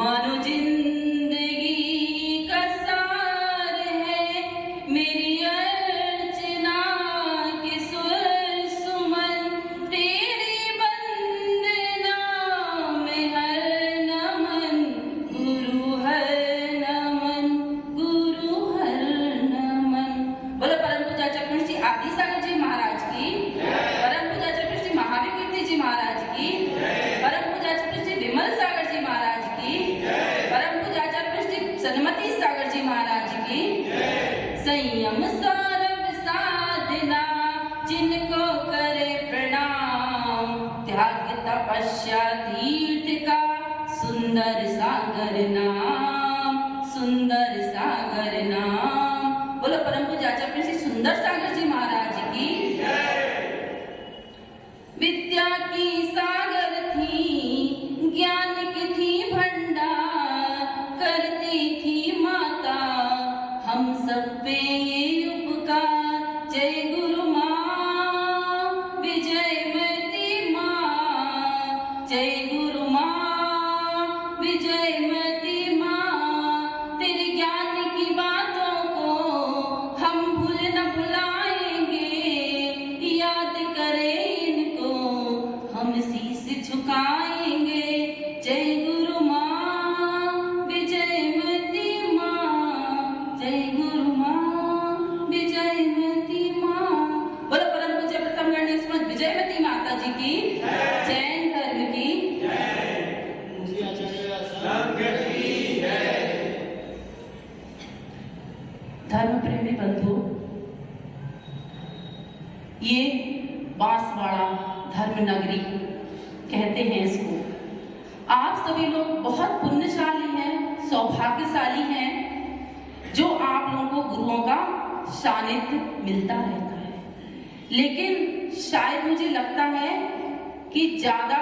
मानो जिंदगी का सार है मेरी अर्चना के सुर सुमन, तेरी वंदना में हर नमन, गुरु हर नमन, गुरु हर नमन। बोलो परम पूज्य चक्रवर्ती जी आदि सागर जी महाराज की, परम पूज्य चक्रवर्ती जी महावीर कीर्ति जी महाराज की, परम पूज्य चक्रवर्ती जी विमल सागर जी महाराज की, परम पूज्य चक्रवर्ती जी सन्मति सागर जी महाराज की। संयम सौरभ साधना जिनको करे प्रणाम, त्याग तपस्या तीर्थ का सुंदर सागर नाम, सुंदर सागर नाम। बोलो परम पूज्य आचार्य श्री सुंदर सागर जी महाराज की। विद्या की सागर थी, ज्ञान की थी भंडार, करती थी माता हम सब पे ये उपकार। जय गुरु माँ विजयमती माँ, जय गुरु माँ विजयमती माँ, तेरे ज्ञान की बातों को हम भूल न भुलाएंगे, याद करें इनको हम शीश झुकाएंगे। जय गुरु माँ विजयमती माँ, जय गुरु माँ विजयमती माँ। बोलो परम पूज्य प्रथम गणेश मठ विजयमती माता जी की, जैन धर्म की। धर्म प्रेमी बंधु, ये बांसवाड़ा धर्म नगरी कहते हैं इसको। आप सभी लोग बहुत पुण्यशाली हैं, सौभाग्यशाली हैं, जो आप लोगों को गुरुओं का सानिध्य मिलता रहता है। लेकिन शायद मुझे लगता है कि ज्यादा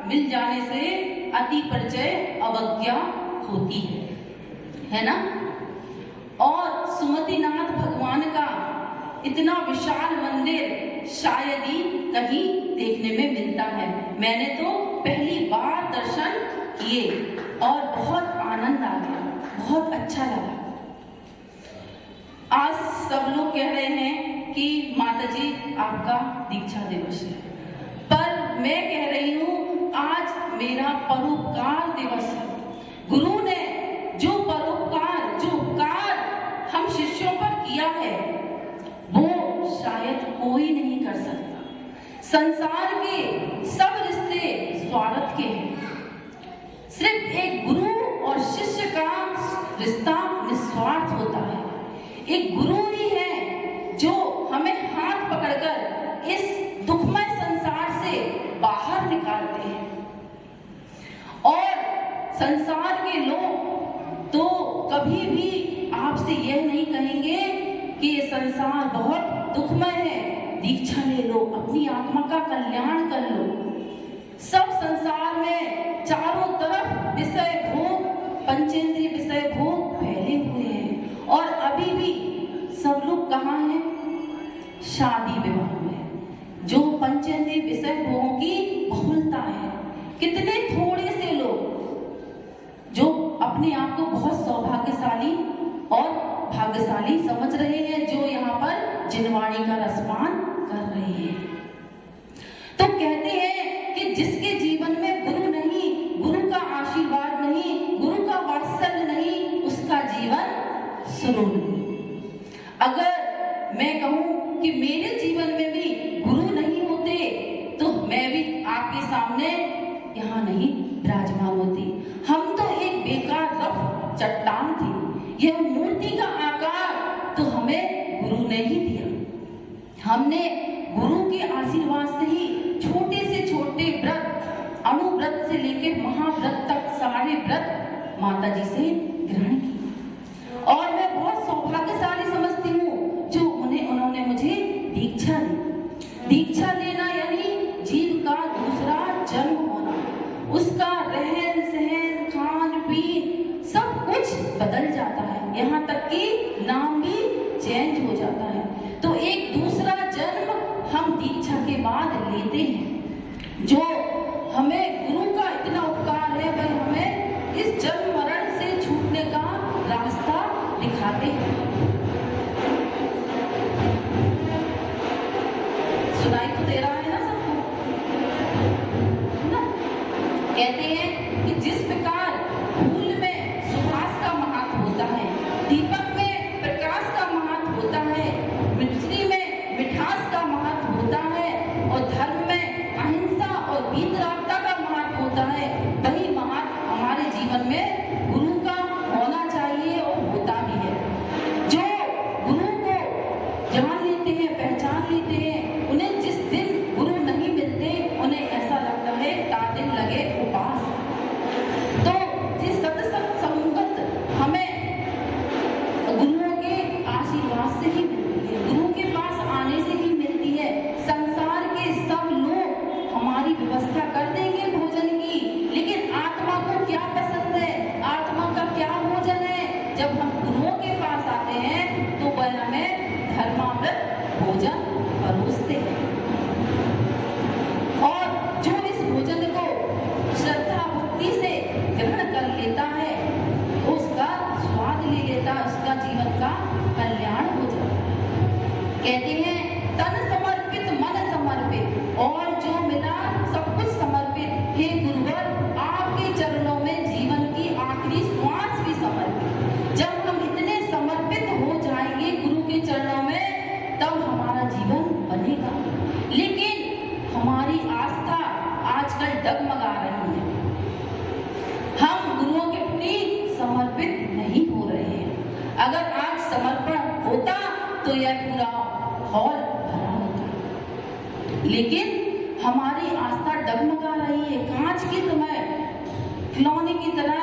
मिल जाने से अति परिचय अवज्ञा होती है ना। और सुमतिनाथ भगवान का इतना विशाल मंदिर शायद ही कहीं देखने में मिलता है। मैंने तो पहली बार दर्शन किए और बहुत आनंद आ गया, बहुत अच्छा लगा। आज सब लोग कह रहे हैं कि माता जी आपका दीक्षा दिवस है, पर मैं कह रही हूँ आज मेरा परोपकार दिवस है। गुरु ने जो परोपकार, जो उपकार हम शिष्यों पर किया है, वो शायद कोई नहीं कर सकता। संसार के सब रिश्ते स्वार्थ के हैं, सिर्फ एक गुरु और शिष्य का रिश्ता निस्वार्थ होता है। एक गुरु ही है जो हमें हाथ पकड़कर इस दुखमय संसार से बाहर निकालते हैं। और संसार के लोग तो कभी भी आपसे यह नहीं कहेंगे कि ये संसार बहुत दुखमय है, दीक्षा ले लो, अपनी आत्मा का कल्याण कर लो। सब संसार में चारों तरफ विषय भोग, पंचेंद्रिय विषय भोग फैले हुए हैं और अभी भी सब लोग कहाँ हैं? शादी विवाह में, जो पंचेंद्रिय विषय भोगों की बहुलता है। कितने थोड़े से लोग जो अपने आप को बहुत सौभाग्यशाली और भाग्यशाली समझ रहे हैं, जो यहाँ पर जिनवाणी का रसपान कर रहे हैं। तो कहते हैं कि जिसके जीवन में गुरु नहीं, गुरु का आशीर्वाद नहीं, गुरु का वात्सल्य नहीं, उसका जीवन सुरू नहीं। अगर मैं कहूँ कि मेरे जीवन में भी गुरु नहीं होते तो मैं भी आपके सामने यहाँ नहीं विराजमान होती। हम तो एक बेकार रफ चट्टान थे। यह मूर्ति का आकार तो हमें गुरु ने ही दिया। हमने गुरु के आशीर्वाद से ही छोटे से छोटे व्रत, अणुव्रत से लेकर महाव्रत तक सारे व्रत माता जी से ग्रहण किए। और मैं बहुत सौभाग्यशाली समझती हूँ जो उन्होंने मुझे दीक्षा दी। दीक्षा लेना यानी जीव का दूसरा जन्म होना, उसका रहन सहन, खान पीन सब कुछ बदल जाता है, यहाँ तक कि नाम भी चेंज हो जाता है। तो एक दूसरा जन्म हम दीक्षा के बाद लेते हैं। जो हमें गुरु का इतना उपकार है, वह हमें इस जन्म में गुरु का होना चाहिए और होता भी है। जो गुरु को जान लेते हैं, पहचान लेते हैं, उन्हें जिस दिन गुरु नहीं मिलते उन्हें ऐसा लगता है ता दिन लगे उपास। तो जिस सत्संग संगत हमें गुरुओं के आशीर्वाद से ही मिलती है, गुरु के पास आने से ही मिलती है। संसार के सब लोग हमारी व्यवस्था कर देंगे भोजन की, लेकिन आत्मा को क्या पसंद है, आत्मा का क्या भोजन है? जब हम गुरुओं के पास आते हैं तो वह हमें धर्मामृत भोजन परोसते हैं, और जो इस भोजन को श्रद्धा भक्ति से ग्रहण कर लेता है उसका स्वाद ले लेता, उसका जीवन का कल्याण हो जाता है। कहते हैं तन समर्पित मन समर्पित, और जो मिला सब कुछ समर्पित। हे गुरुवर, आपके चरणों में जीवन की आखिरी श्वास भी समर्पित। जब हम इतने समर्पित हो जाएंगे गुरु के चरणों में तब हमारा जीवन बनेगा। लेकिन हमारी आस्था आजकल डगमगा रही है, हम गुरुओं के प्रति समर्पित नहीं हो रहे हैं। अगर आज समर्पण होता तो यह पूरा हॉल भरा होता, लेकिन हमारी आस्था डगमगा रही है, कांच की तरह, खिलौने की तरह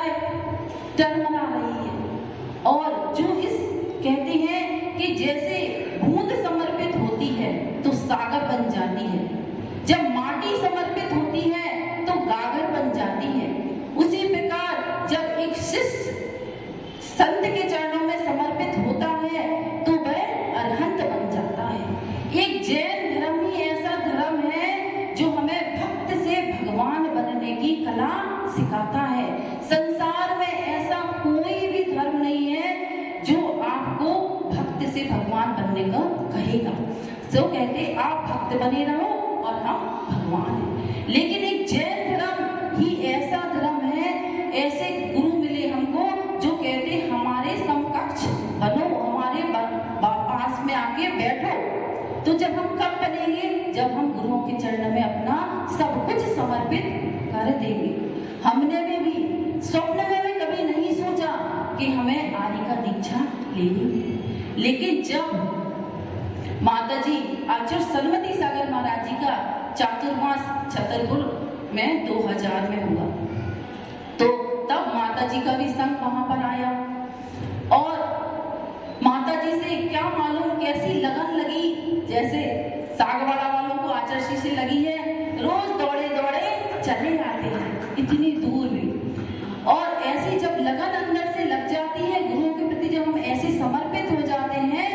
डगमगा रही है। और जो इस कहते हैं कि जैसे बूंद समर्पित होती है तो सागर बन जाती है, जब माटी समर्पित होती है तो गागर बन जाती है, उसी प्रकार जब एक शिष्य संत के चरणों में समर्पित होता है तो वह अरहंत बन जाता है। एक जैन धर्म ही ऐसा धर्म है जो हमें भक्त से भगवान बनने की कला सिखाता है। संसार में ऐसा कोई भी धर्म नहीं है जो आपको भक्त से भगवान बनने का कहेगा। जो कहते आप भक्त बने रहो और हम भगवान हैं। लेकिन एक जैन धर्म ही ऐसा धर्म है, ऐसे गुरु मिले हमको जो कहते हमारे समकक्ष बनो, हमारे पास में आके बैठो। तो जब हम कब बनेंगे? जब हम गुरुओं के चरण में अपना सब कुछ समर्पित कर देंगे। हमने भी स्वप्न में भी कभी नहीं सोचा कि हमें आर्य का दीक्षा लेनी, लेकिन जब माताजी आचार्य सरस्वती सागर महाराज जी का चातुर्मास छतरपुर में 2000 में हुआ, तो तब माताजी का भी संग वहां पर आया और माताजी से क्या मालूम कैसी लगन लगी, जैसे सागवाड़ा वालों को आचार्य से लगी है। रोज दौड़े दौड़े चले आते हैं इतनी दूर भी, और ऐसी जब लगन अंदर से लग जाती है गुरुओं के प्रति, जब हम ऐसे समर्पित हो जाते हैं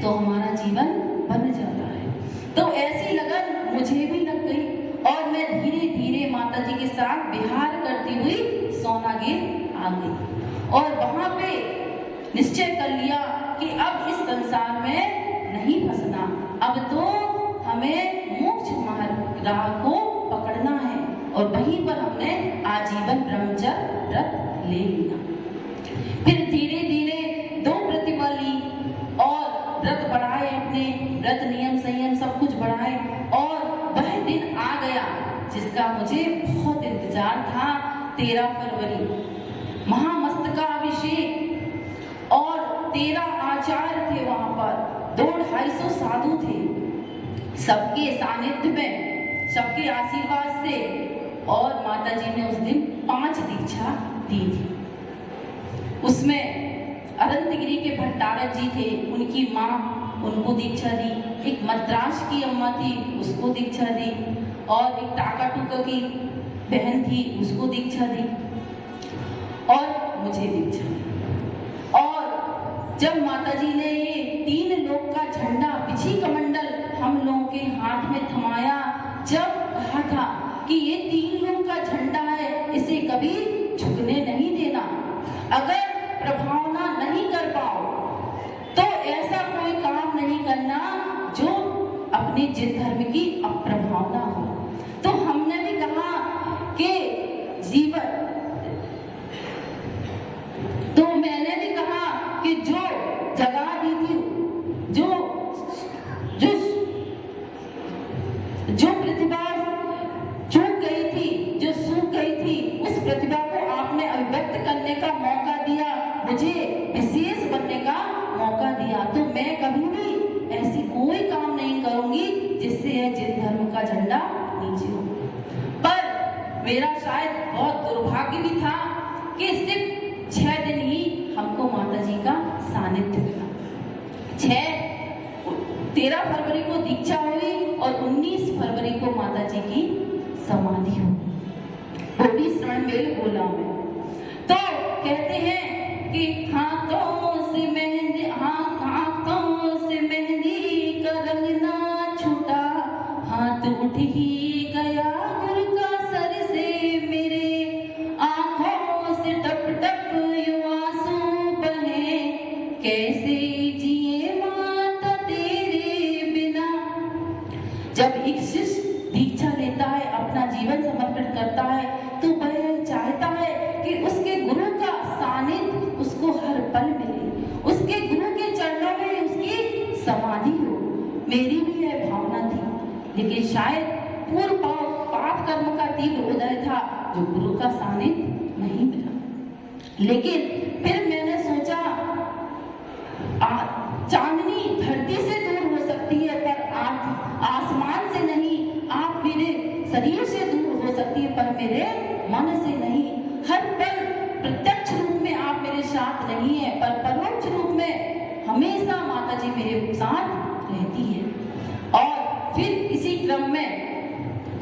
तो हमारा जीवन बन जाता है। तो ऐसी लगन मुझे भी लग गई और मैं धीरे धीरे माताजी के साथ विहार करती हुई सोनागेर आ गई और वहां पे निश्चय कर लिया कि अब इस संसार में नहीं फंसना, अब तो हमें मोक्ष मार्ग राह को पकड़ना है। और वहीं पर हमने आजीवन ब्रह्मचर्य व्रत ले लिया। फिर धीरे धीरे 2 प्रतिभा ली और व्रत बढ़ाए, अपने व्रत नियम संयम सब कुछ बढ़ाए, और वह दिन आ गया जिसका मुझे बहुत इंतजार था। 13 फरवरी महामस्तकाभिषेक, और 13 आचार्य थे वहां पर, 200-250 साधु थे, सबके सानिध्य में, सबके आशीर्वाद से। और माताजी ने उस दिन 5 दीक्षा दी थी। उसमें अनंतगिरी के भट्टारक जी थे, उनकी माँ, उनको दीक्षा दी। एक मद्रास की अम्मा थी, उसको दीक्षा दी, और एक टाका टूका की बहन थी, उसको दीक्षा दी, और मुझे दीक्षा दी। और जब माताजी ने ये 3 लोक का झंडा, पिछी कमंडल हम लोगों के हाथ में थमाया, जब कहा था कि ये 3 लोक का झंडा है, इसे कभी झुकने नहीं देना। अगर प्रभावना नहीं कर पाओ तो ऐसा कोई काम नहीं करना जो अपने जिन धर्म की अप्रभावना हो। तो हमने भी कहा कि जीवन, तो मैंने भी कहा कि जो जगह दी थी, जो प्रतिभा चूक गई थी, जो सूख गई थी, उस प्रतिभा को आपने अभिव्यक्त का मौका दिया, मुझे विशेष बनने का मौका दिया, तो मैं कभी भी ऐसी कोई काम नहीं करूंगी जिससे यह जिन धर्म का झंडा नीचे हो। पर मेरा शायद बहुत दुर्भाग्य भी था कि सिर्फ 6 दिन ही हमको माता जी का सानिध्य मिला। 13 फरवरी को दीक्षा हुई और 19 फरवरी को माता जी की समाधि हुई, वो भी श्रवण बेलगोला में। तो कहते हैं कि हाथों से मेहंदी का रंग ना छूटा, हाथ उठ ही गया गुरु का सर से मेरे, आंखों से टप टप यूं आंसू बहे, कैसे जिए माता तेरे बिना। जब एक शिष्य दीक्षा लेता है, अपना जीवन समर्पित करता है, तो वह चाहता है कि उसके गुरु का सानिध्य उसको हर पल मिले, उसके गुरु के चरणों में उसकी समाधि हो। मेरी भी यह भावना थी, लेकिन शायद पूर्व पाप कर्म का तीव्र उदय था जो गुरु का सानिध्य नहीं मिला। लेकिन फिर मैंने सोचा चांदनी धरती से दूर हो सकती है पर आसमान से नहीं, आप मेरे शरीर से दूर हो सकती है पर मेरे मन से नहीं। हर पल प्रत्यक्ष रूप में आप मेरे साथ नहीं है, पर परोक्ष रूप में हमेशा माता जी मेरे साथ रहती है। और फिर इसी क्रम में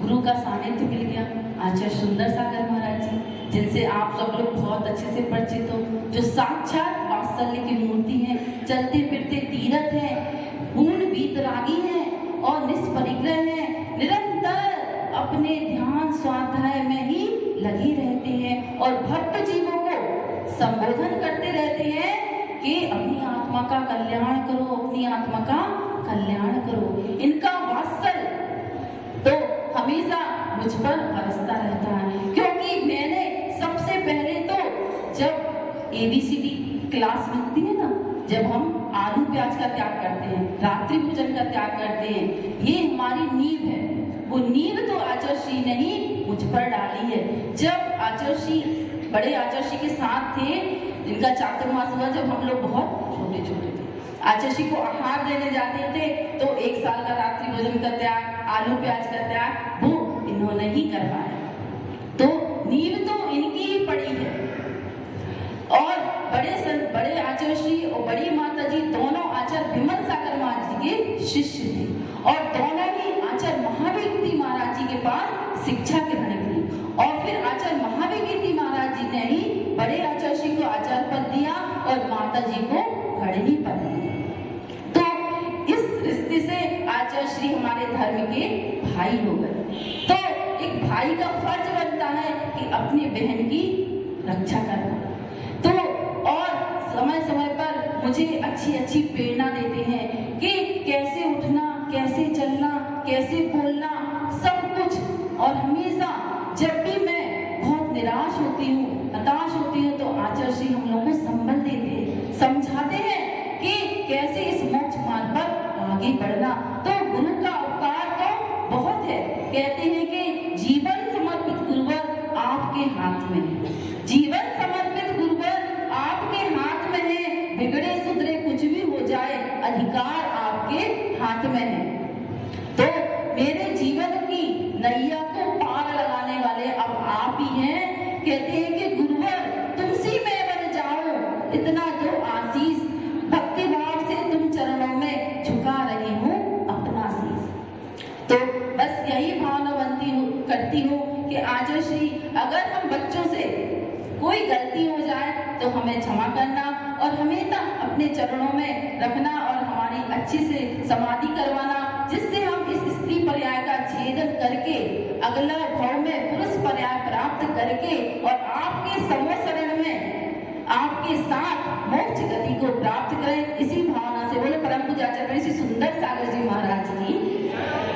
गुरु का सानिध्य मिल गया। आचार्य सुंदर सागर महाराज जी, जिनसे आप सब लोग बहुत अच्छे से परिचित हो, जो साक्षात वात्सल्य की मूर्ति है, चलते फिरते तीरथ है, पूर्ण वीतरागी है और निष्परिग्रह है, निरंतर अपने ध्यान स्वाध्याय में ही लगे रहते हैं और भक्त जीवों को संबोधन करते रहते हैं कि अपनी आत्मा का कल्याण करो, अपनी आत्मा का कल्याण करो। इनका वात्सल्य तो हमेशा मुझ पर बरसता रहता है, क्योंकि मैंने सबसे पहले तो जब ABCD क्लास मिलती है ना, जब हम आलू प्याज का त्याग करते हैं, रात्रि भोजन का त्याग करते हैं, ये हमारी नींव है। वो नींव तो आचार्य श्री ने ही मुझ पर डाली है। जब आचार्य श्री बड़े आचार्य श्री के साथ थे, जिनका चातुर्मास हुआ, जब हम लोग बहुत छोटे छोटे थे, आचार्य श्री को आहार देने जाते थे तो 1 साल का रात्रि भोजन का त्याग, आलू प्याज का त्याग वो इन्होंने ही करवाया। तो नींव तो इनकी ही पड़ी है। और बड़े आचार्य श्री और बड़ी माता जी दोनों आचार्य विमल सागर महाराज जी के शिष्य थे और दोनों ही आचार्य महावीर कीर्ति महाराज जी के पास शिक्षा ग्रहण की। और फिर आचार्य महावीर कीर्ति महाराज जी ने ही बड़े आचार्य श्री को आचार्य पद दिया और माता जी को गढ़नी पद दिया। तो इस रिश्ते से आचार्य श्री हमारे धर्म के भाई हो गए। तो एक भाई का फर्ज बनता है कि अपनी बहन की रक्षा करना। तो और समय समय पर मुझे अच्छी प्रेरणा देते हैं कि कैसे उठना, कैसे चलना, कैसे बोलना, सब कुछ। और हमेशा जब भी मैं बहुत निराश होती हूँ, हताश होती हूँ, तो आचार्य श्री हम लोगों को संबल देते हैं, समझाते हैं कि कैसे इस मोक्ष मार्ग पर आगे बढ़ना। तो गुरु का उपकार तो बहुत है। कहते हैं कि जीवन समर्पित गुरुवर आपके हाथ में है, जीवन समर्पित गुरुवर आपके हाथ में है, बिगड़े सुधरे कुछ भी हो जाए, अधिकार आपके हाथ में है। तो मेरे जीवन की नैया को पार लगाने वाले अब आप ही हैं। कहते हैं कि गुरुवर तुमसी में बन जाओ, इतना दो आशीष, भक्ति भाव से तुम चरणों में झुका रही हूँ अपना शीश। तो बस यही भावना करती हूँ कि आचार्य श्री, अगर हम बच्चों से कोई गलती हो जाए तो हमें क्षमा करना और हमेशा अपने चरणों में रखना और हमारी अच्छी से समाधि करवाना, जिससे हम इस स्त्री पर्याय का छेदन करके अगला भाव में पुरुष पर्याय प्राप्त करके और आपके समोसरण में आपके साथ मोक्ष गति को प्राप्त करें। इसी भावना से बोले परम पूज्य आचार्य श्री सुंदर सागर जी महाराज की।